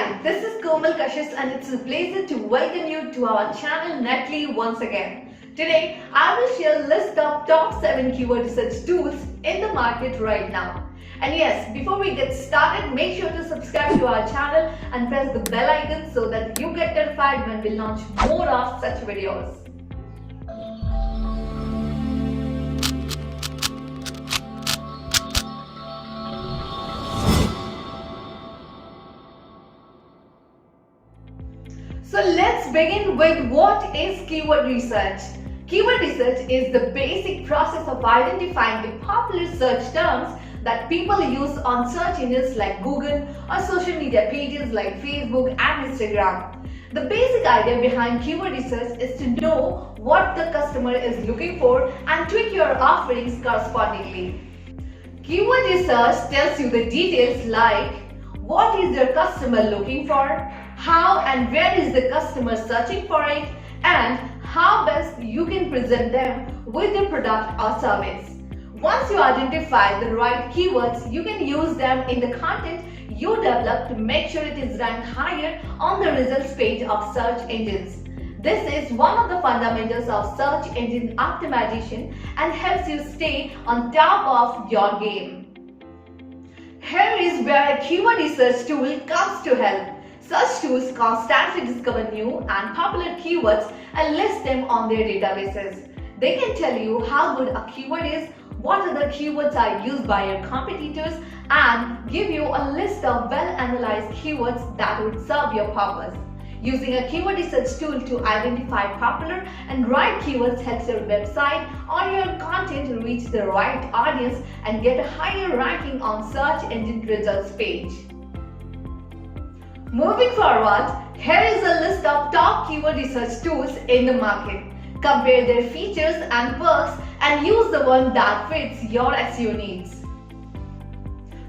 Hi, this is Komal Kashyap and it's a pleasure to welcome you to our channel Netly once again. Today, I will share a list of top 7 keyword research tools in the market right now. And yes, before we get started, make sure to subscribe to our channel and press the bell icon so that you get notified when we launch more of such videos. So let's begin with what is keyword research. Keyword research is the basic process of identifying the popular search terms that people use on search engines like Google or social media pages like Facebook and Instagram. The basic idea behind keyword research is to know what the customer is looking for and tweak your offerings correspondingly. Keyword research tells you the details like what is your customer looking for, how and where is the customer searching for it, and how best you can present them with the product or service. Once you identify the right keywords, you can use them in the content you develop to make sure it is ranked higher on the results page of search engines. This is one of the fundamentals of search engine optimization and helps you stay on top of your game. Here is where a keyword research tool comes to help. Search tools constantly discover new and popular keywords and list them on their databases. They can tell you how good a keyword is, what other keywords are used by your competitors, and give you a list of well-analyzed keywords that would serve your purpose. Using a keyword research tool to identify popular and right keywords helps your website or your content reach the right audience and get a higher ranking on search engine results page. Moving forward, here is a list of top keyword research tools in the market. Compare their features and perks and use the one that fits your SEO needs.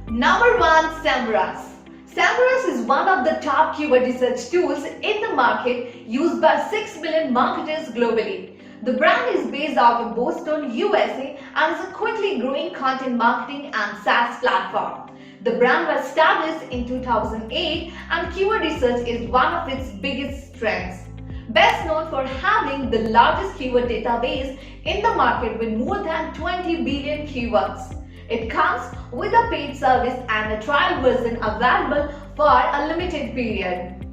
Number 1. Semrush. Semrush is one of the top keyword research tools in the market used by 6 million marketers globally. The brand is based out of Boston, USA and is a quickly growing content marketing and SaaS platform. The brand was established in 2008 and keyword research is one of its biggest strengths. Best known for having the largest keyword database in the market with more than 20 billion keywords. It comes with a paid service and a trial version available for a limited period.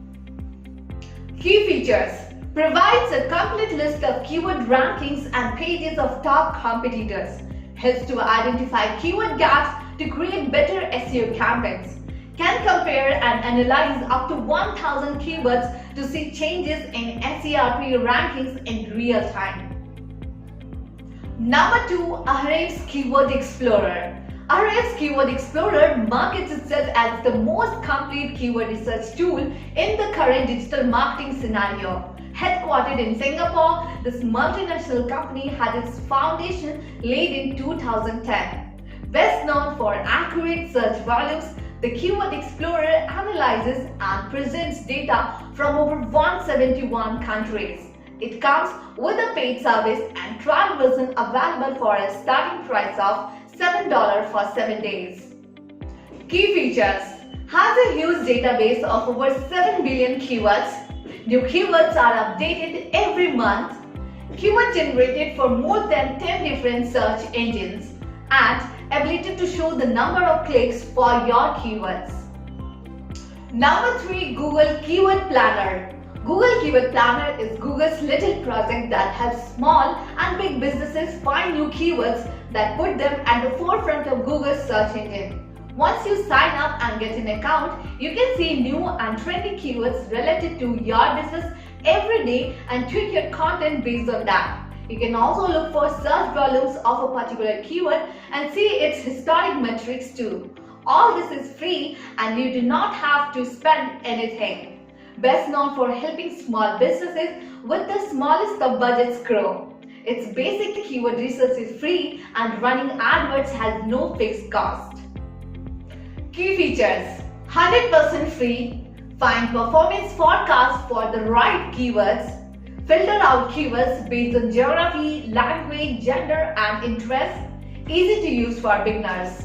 Key features: provides a complete list of keyword rankings and pages of top competitors. Helps to identify keyword gaps to create better SEO campaigns. Can compare and analyze up to 1,000 keywords to see changes in SERP rankings in real time. Number 2. Ahrefs Keyword Explorer. Ahrefs Keyword Explorer markets itself as the most complete keyword research tool in the current digital marketing scenario. Headquartered in Singapore, this multinational company had its foundation laid in 2010. Best known for accurate search volumes, the Keyword Explorer analyzes and presents data from over 171 countries. It comes with a paid service and trial version available for a starting price of $7 for 7 days. Key features: has a huge database of over 7 billion keywords. New keywords are updated every month. Keyword generated for more than 10 different search engines. And ability to show the number of clicks for your keywords. Number 3. Google Keyword Planner. Google Keyword Planner is Google's little project that helps small and big businesses find new keywords that put them at the forefront of Google's search engine. Once you sign up and get an account, you can see new and trendy keywords related to your business every day and tweak your content based on that. You can also look for search volumes of a particular keyword and see its historic metrics too. All this is free and you do not have to spend anything. Best known for helping small businesses with the smallest of budgets grow. Its basic keyword research is free and running adverts has no fixed cost. Key features: 100% free, find performance forecasts for the right keywords, filter out keywords based on geography, language, gender and interest, easy to use for beginners.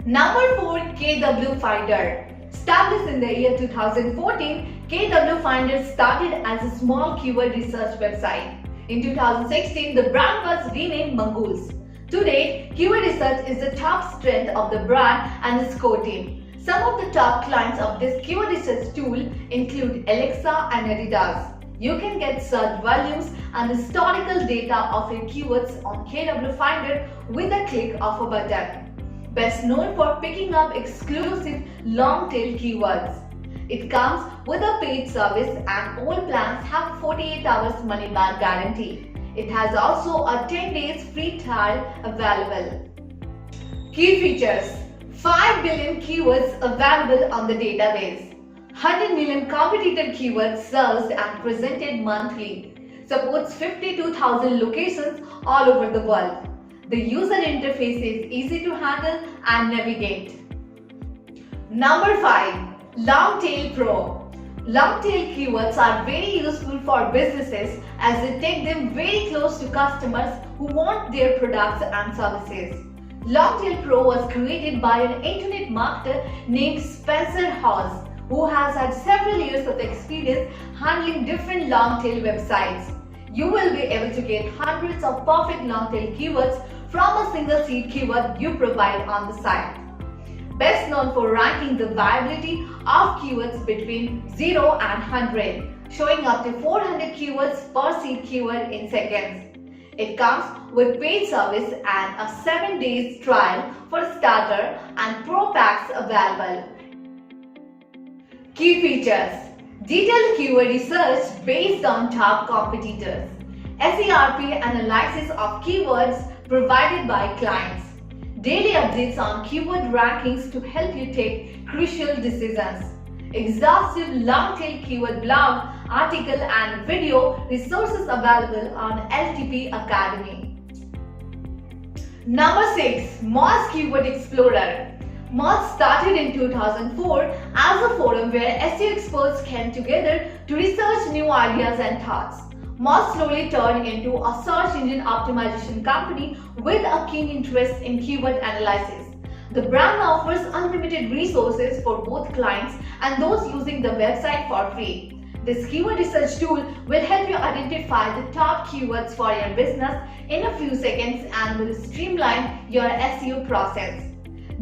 Number 4. KW Finder. Established in the year 2014, KW Finder started as a small keyword research website. In 2016, the brand was renamed Mongoose. Today, keyword research is the top strength of the brand and its core team. Some of the top clients of this keyword research tool include Alexa and Adidas. You can get search volumes and historical data of your keywords on KW Finder with a click of a button. Best known for picking up exclusive long-tail keywords. It comes with a paid service and all plans have 48 hours money-back guarantee. It has also a 10 days free trial available. Key features: 5 billion keywords available on the database. 100 million competitor keywords searched and presented monthly. Supports 52,000 locations all over the world. The user interface is easy to handle and navigate. Number 5. Long Tail Pro. Long tail keywords are very useful for businesses as they take them very close to customers who want their products and services. Long Tail Pro was created by an internet marketer named Spencer Hawes, who has had several years of experience handling different long tail websites. You will be able to get hundreds of perfect long tail keywords from a single seed keyword you provide on the site. Best known for ranking the viability of keywords between 0 and 100, showing up to 400 keywords per seed keyword in seconds. It comes with paid service and a 7 days trial for starter and pro packs available. Key features: detailed keyword research based on top competitors, SERP analysis of keywords provided by clients, daily updates on keyword rankings to help you take crucial decisions, exhaustive long-tail keyword blog, article and video resources available on LTP Academy. Number 6. Moz Keyword Explorer. Moz started in 2004 as a forum where SEO experts came together to research new ideas and thoughts. Moz slowly turned into a search engine optimization company with a keen interest in keyword analysis. The brand offers unlimited resources for both clients and those using the website for free. This keyword research tool will help you identify the top keywords for your business in a few seconds and will streamline your SEO process.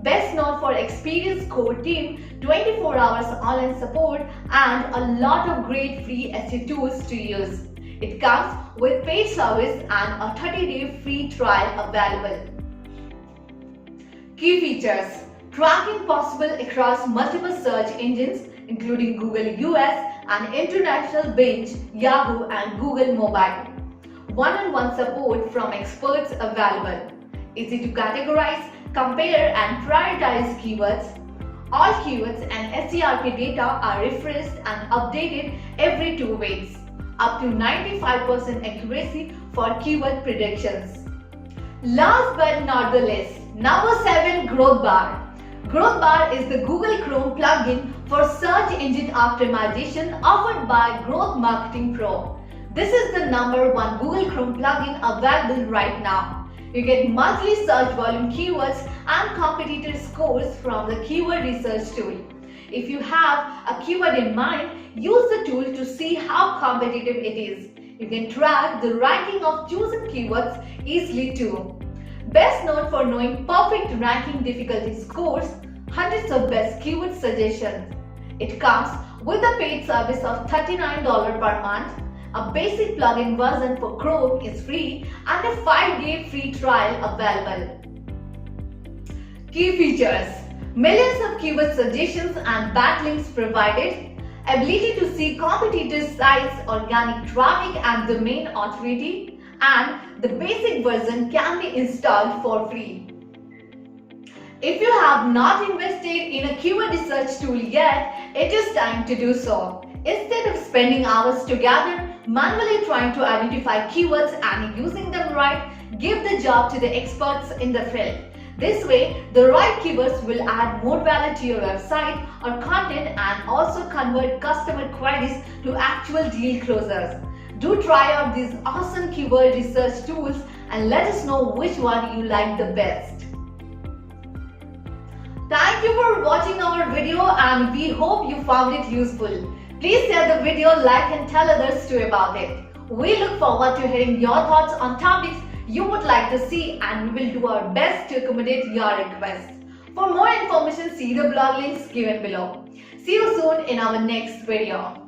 Best known for experienced core team, 24 hours online support and a lot of great free SEO tools to use. It comes with paid service and a 30-day free trial available. Key features: tracking possible across multiple search engines including Google US and international Bing, Yahoo and Google Mobile. One-on-one support from experts available. Easy to categorize, compare and prioritize keywords. All keywords and SERP data are refreshed and updated every 2 weeks. Up to 95% accuracy for keyword predictions. Last but not the least, number 7. Growth Bar. Growth Bar is the Google Chrome plugin for search engine optimization offered by Growth Marketing Pro. This is the number 1 Google Chrome plugin available right now. You get monthly search volume keywords and competitor scores from the keyword research tool. If you have a keyword in mind, use the tool to see how competitive it is. You can track the ranking of chosen keywords easily too. Best known for knowing perfect ranking difficulty scores, hundreds of best keyword suggestions. It comes with a paid service of $39 per month. A basic plugin version for Chrome is free and a 5-day free trial available. Key features: millions of keyword suggestions and backlinks provided, ability to see competitors' sites, organic traffic and domain authority, and the basic version can be installed for free. If you have not invested in a keyword research tool yet, it is time to do so. Instead of spending hours together manually trying to identify keywords and using them right, give the job to the experts in the field. This way, the right keywords will add more value to your website or content and also convert customer queries to actual deal closers. Do try out these awesome keyword research tools and let us know which one you like the best. Thank Thank you for watching our video and we hope you found it useful. Please share the video, like and tell others too about it. We look forward to hearing your thoughts on topics you would like to see and we will do our best to accommodate your requests. For more information, see the blog links given below. See you soon in our next video.